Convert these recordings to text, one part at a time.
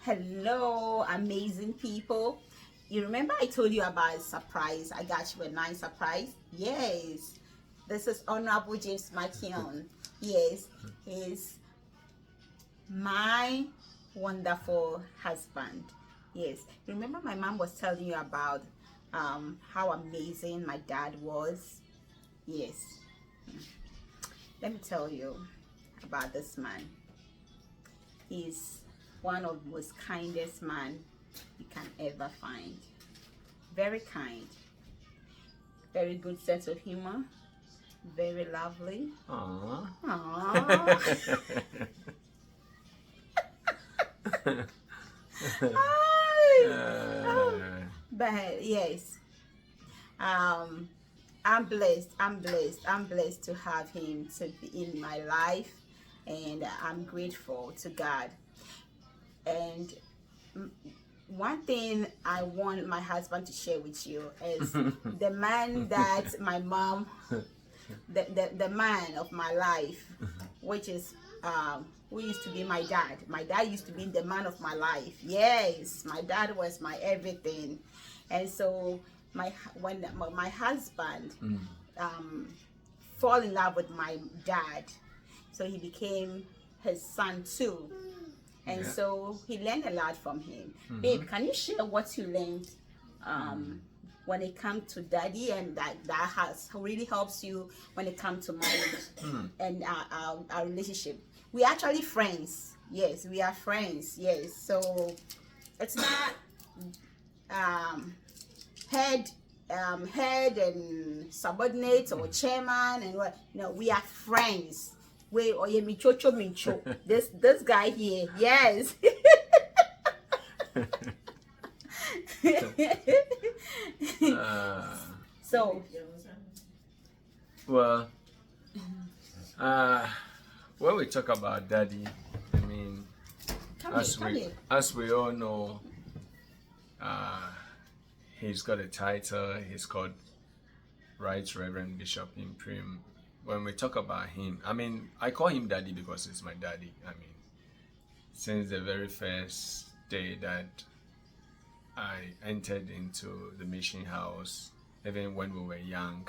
Hello, amazing people. You remember I told you about a surprise? I got you a nice surprise. Yes, this is Honorable James Makion. Yes, he's my wonderful husband. Yes, remember my mom was telling you about how amazing my dad was. Yes, let me tell you about this man. He's one of the most kindest man you can ever find. Very kind, very good sense of humor, very lovely. Aww. Aww. But yes, um, I'm blessed to have him to be in my life, and I'm grateful to God. And one thing I want my husband to share with you is the man that my mom, the man of my life, which is who used to be my dad. My dad used to be the man of my life. Yes, my dad was my everything, and so when my husband fall in love with my dad, so he became his son too. And Yeah. so he learned a lot from him. Babe, can you share what you learned when it comes to daddy, and that has really helps you when it comes to marriage and our relationship? We are actually friends. Yes, we are friends. Yes, so it's not head head and subordinate or chairman and what. No, we are friends. We or yeah, micho micho. This guy here, yes. So Well, when we talk about daddy, I mean, come as here. we all know, he's got a title. He's called Right Reverend Bishop Imprim. When we talk about him, I mean, I call him daddy because he's my daddy. I mean, since the very first day that I entered into the mission house, even when we were young,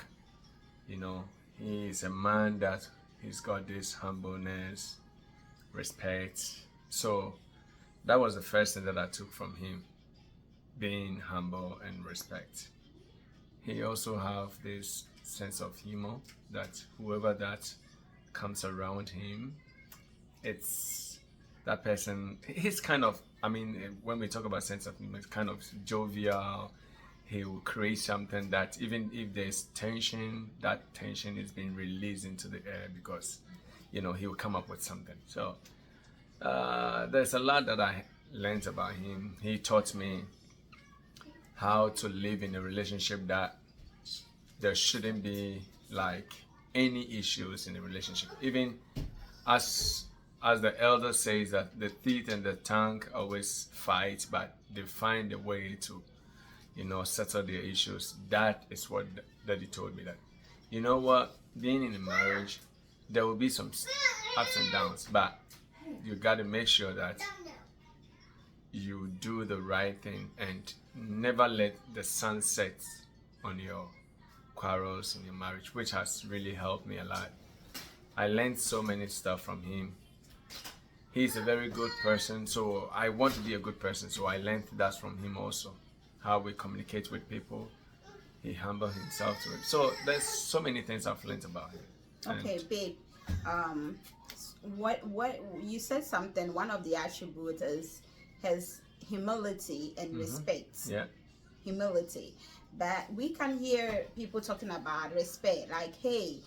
you know, he is a man that he's got this humbleness, respect. So that was the first thing that I took from him, being humble and respect. He also have this sense of humor that whoever that comes around him, it's that person. He's kind of, I mean, when we talk about sense of humor, it's kind of jovial. He will create something that even if there's tension, that tension is being released into the air because, he will come up with something. So there's a lot that I learned about him. He taught me how to live in a relationship that there shouldn't be like any issues in the relationship. Even as the elder says that the teeth and the tongue always fight, but they find a way to, settle their issues. That is what Daddy told me, that, you know what, being in a marriage, there will be some ups and downs, but you got to make sure that you do the right thing and never let the sun set on your quarrels in your marriage, which has really helped me a lot. I learned so many stuff from him. He's a very good person, so I want to be a good person, so I learned that from him also. How we communicate with people. He humbled himself to it. So there's so many things I've learned about him. Okay, babe. Um, what you said something. One of the attributes is his humility and respect. Yeah. Humility, but we can hear people talking about respect, like, hey,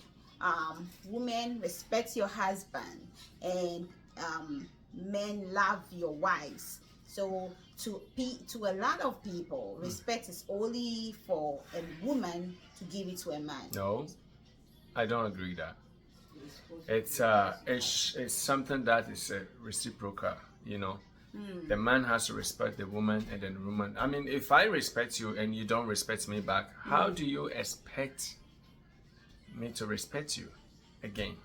women, respect your husband, and men, love your wives. So to a lot of people, respect is only for a woman to give it to a man. No, I don't agree that. It's something that is reciprocal, The man has to respect the woman, and then the woman. I mean, if I respect you and you don't respect me back, how do you expect me to respect you again?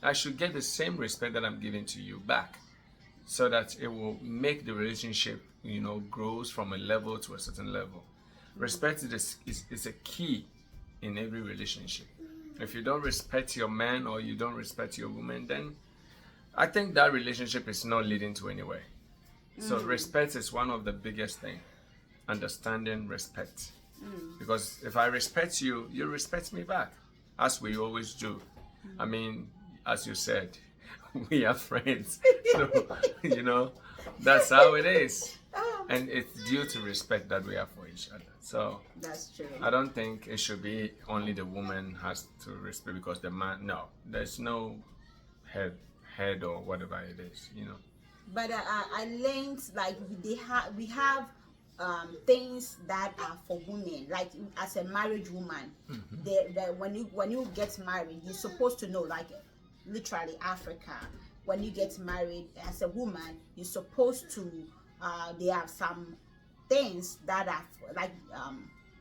I should get the same respect that I'm giving to you back. so that it will make the relationship, grows from a level to a certain level. Respect is a key in every relationship. If you don't respect your man or you don't respect your woman, then I think that relationship is not leading to anywhere. So respect is one of the biggest thing. Understanding, respect. Because if I respect you, you respect me back, as we always do. I mean, as you said, we are friends. So, that's how it is. And it's due to respect that we have for each other. So That's true. I don't think it should be only the woman has to respect because the man, no, there's no head or whatever it is. But I learned like we have things that are for women. Like as a married woman, when you get married, you're supposed to know, like literally Africa. When you get married as a woman, you're supposed to. There are some things that are like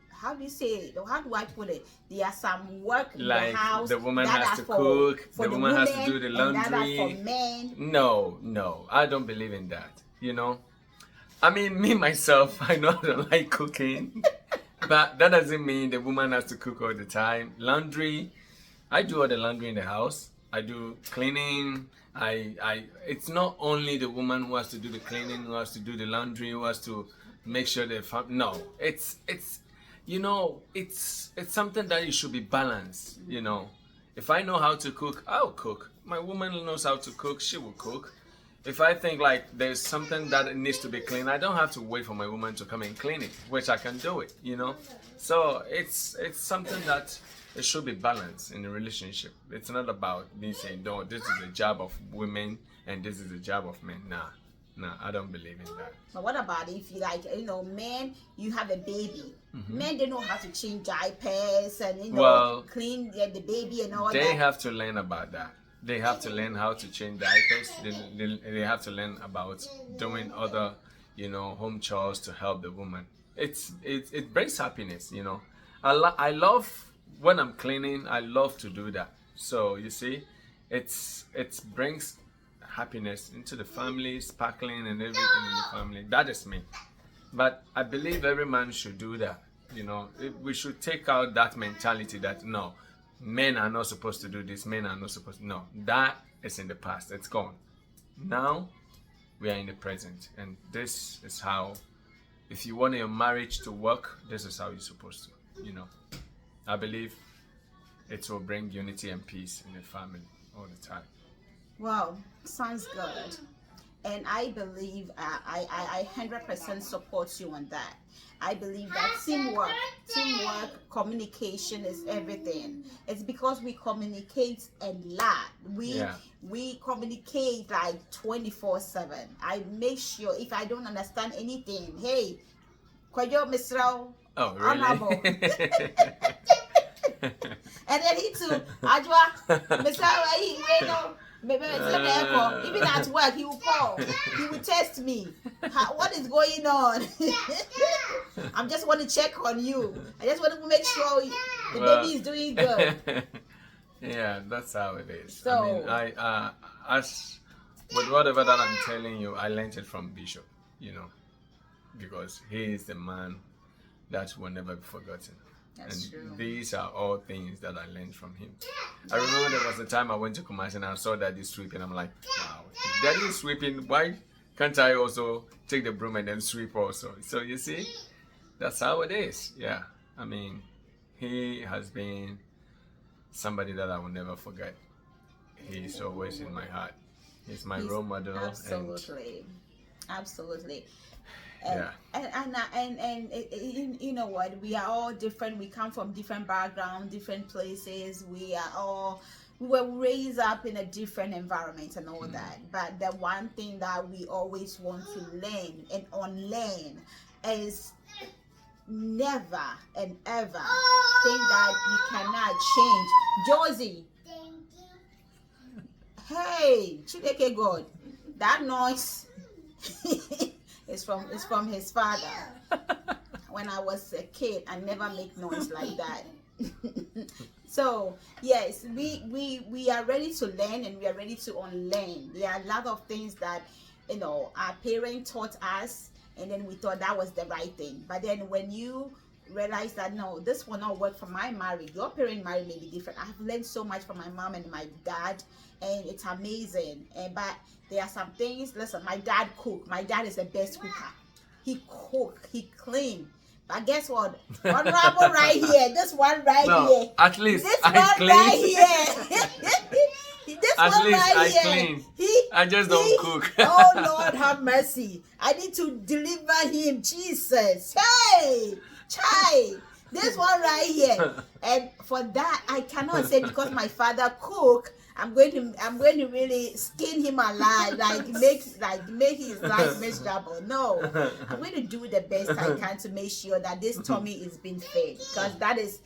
how do you say? How do I put it? There are some work in like the house. the woman that has are to for, cook, for the woman has to do the and that are laundry. for men. No, I don't believe in that. I mean, me myself, I know I don't like cooking, but that doesn't mean the woman has to cook all the time. Laundry, I do all the laundry in the house. I do cleaning. It's not only the woman who has to do the cleaning, who has to do the laundry, who has to make sure no, it's something that it should be balanced. If I know how to cook, I'll cook. My woman knows how to cook, she will cook. If I think like there's something that needs to be cleaned, I don't have to wait for my woman to come and clean it, which I can do it. So it's something that it should be balanced in a relationship. It's not about me saying, no, this is the job of women and this is the job of men. Nah, I don't believe in that. But what about if you men, you have a baby. Men, they know how to change diapers and clean the baby and all that. They have to learn about that. They have to learn how to change diapers. They have to learn about doing other, home chores to help the woman. It brings happiness. I love when I'm cleaning. I love to do that. So you see, it brings happiness into the family, sparkling and everything in the family. That is me. But I believe every man should do that. We should take out that mentality that no, men are not supposed to do this, men are not supposed to. No, that is in the past. It's gone. Now we are in the present, and this is how, if you want your marriage to work, this is how you're supposed to. I believe it will bring unity and peace in the family all the time. Wow, sounds good. And I believe I 100% support you on that. I believe that teamwork, communication is everything. It's because we communicate a lot. We communicate like 24/7. I make sure if I don't understand anything, hey, Kwayo Misrao, oh really? And then he too, Ajwa, Misrao, even at work, he will call. He will test me. What is going on? I just want to check on you. I just want to make sure the baby is doing good. Yeah, that's how it is. So, I mean, as with whatever that I'm telling you, I learned it from Bishop. Because he is the man that will never be forgotten. That's and true. These are all things that I learned from him. I remember there was a time I went to Kumasi and I saw Daddy sweeping. I'm like, wow, if Daddy is sweeping, why can't I also take the broom and then sweep also? So you see, that's how it is. Yeah, I mean, he has been somebody that I will never forget. He's always in my heart. He's my role model. Absolutely. Yeah. And you know what, we are all different. We come from different backgrounds, different places. We were raised up in a different environment and all that. But the one thing that we always want to learn and unlearn is never and ever think that you cannot change. Josie, hey, Chideke God, that noise is from his father. When I was a kid, I never make noise like that. So yes, we are ready to learn and we are ready to unlearn. There are a lot of things that our parents taught us, and then we thought that was the right thing. But then when you realize that no, this will not work for my marriage, your parent marriage may be different. I've learned so much from my mom and my dad, and it's amazing. And but there are some things. Listen, my dad cook. My dad is the best cooker. He cook, he clean. But guess what? Honorable right here. This one right here. At least This I one clean. right here. This At one least right I here. clean. I just don't cook. Oh Lord, have mercy. I need to deliver him, Jesus. Hey, chai. This one right here. And for that, I cannot say because my father cook, I'm going to really skin him alive, make his life miserable. No, I'm going to do the best I can to make sure that this tummy is being fed, because that is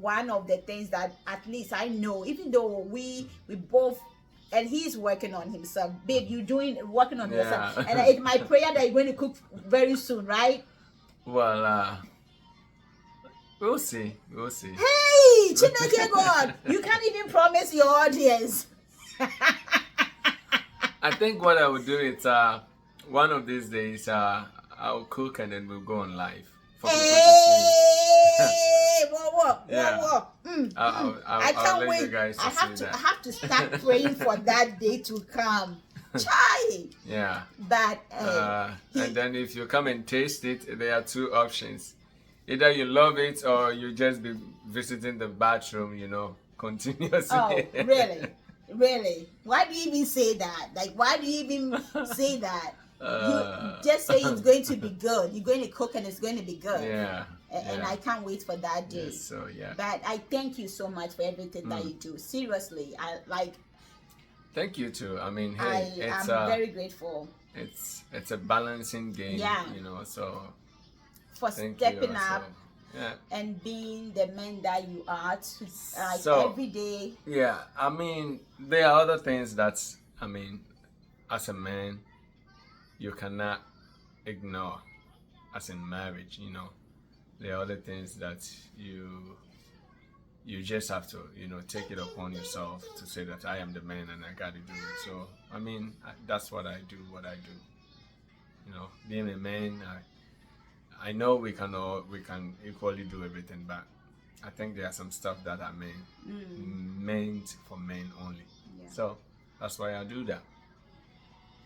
one of the things that at least I know. Even though we both, and he's working on himself, babe, working on yourself, and it's my prayer that you're going to cook very soon, right? Well, we'll see. Hey, Chineke God, you can't even promise your audience. I think what I would do is one of these days I'll cook and then we'll go on live for people to see. Hey, whoa. I can't let wait. you guys I see that. have to start praying for that day to come. Chai. Yeah. But and then if you come and taste it, there are two options. Either you love it or you just be visiting the bathroom, continuously. oh, really? Why do you even say that? Like, why do you even say that? You just say it's going to be good. You're going to cook and it's going to be good. Yeah. And I can't wait for that day. Yes, so yeah. But I thank you so much for everything that you do. Seriously, Thank you too. I mean, hey, I'm very grateful. It's a balancing game. Yeah. So for stepping up yeah. and being the man that you are every day. Yeah, I mean, there are other things that, as a man, you cannot ignore as in marriage, There are other things that you just have to, take it upon yourself to say that I am the man and I got to do it. So, that's what I do, being a man, I know we can equally do everything, but I think there are some stuff that are meant for men only. Yeah. So that's why I do that.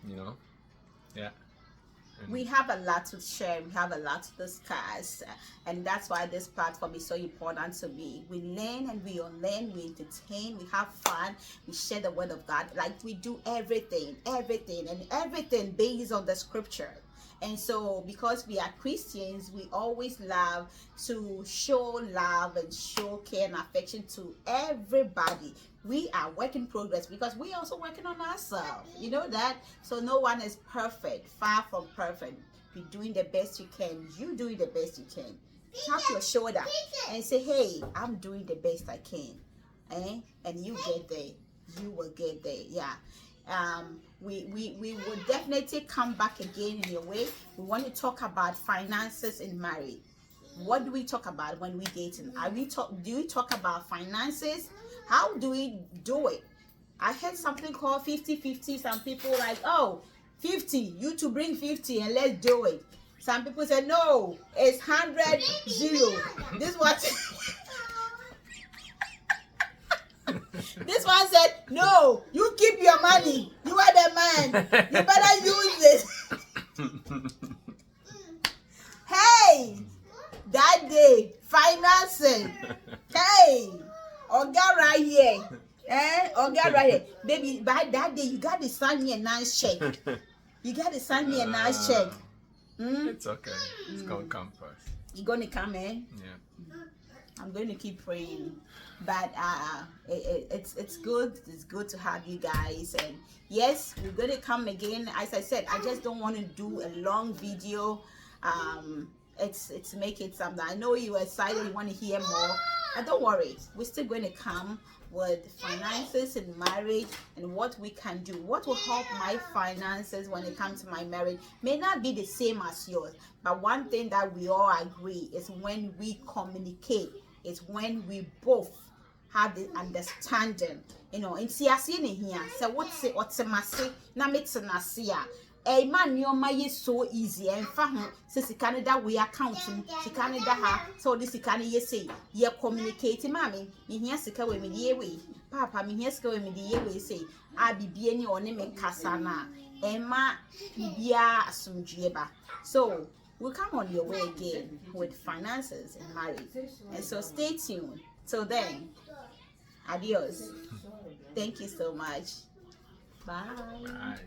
Yeah. We have a lot to share. We have a lot to discuss, and that's why this platform is so important to me. We learn and we unlearn. We entertain. We have fun. We share the word of God. Like we do everything based on the scripture. And so, because we are Christians, we always love to show love and show care and affection to everybody. We are work in progress because we also working on ourselves. You know that? So no one is perfect, far from perfect. Be doing the best you can. You doing the best you can. Tap your shoulder and say, hey, I'm doing the best I can. And you get there. You will get there. Yeah. We will definitely come back again in your way. We want to talk about finances in marriage. What do we talk about when we dating? Do we talk about finances? How do we do it? I heard something called 50-50. Some people like, 50, you to bring 50 and let's do it. Some people say, no, it's 100-0. This what this one said, no, you keep your money. You are the man. You better use this. Hey, that day, financing. Hey, Oga right here. Oga right here. Baby, by that day, you got to sign me a nice check. It's okay. It's going to come first. You're going to come in? Yeah. I'm going to keep praying. But it's good. It's good to have you guys. And yes, we're going to come again. As I said, I just don't want to do a long video. It's make it something. I know you're excited. You want to hear more. And don't worry. We're still going to come with finances in marriage and what we can do. What will help my finances when it comes to my marriage may not be the same as yours. But one thing that we all agree is when we communicate, is when we both have the understanding. In CSN here. So what's it? What's a massive? Na a man your money is so easy and faham says Canada we accounting she Canada ha so this can you say you communicate mommy me here sika we me way papa me here sika we me way say I be any or name kasana Emma bia asumdrieba. So we'll come on your way again with finances and marriage. And so stay tuned. Till then, adios. Thank you so much. Bye. Bye.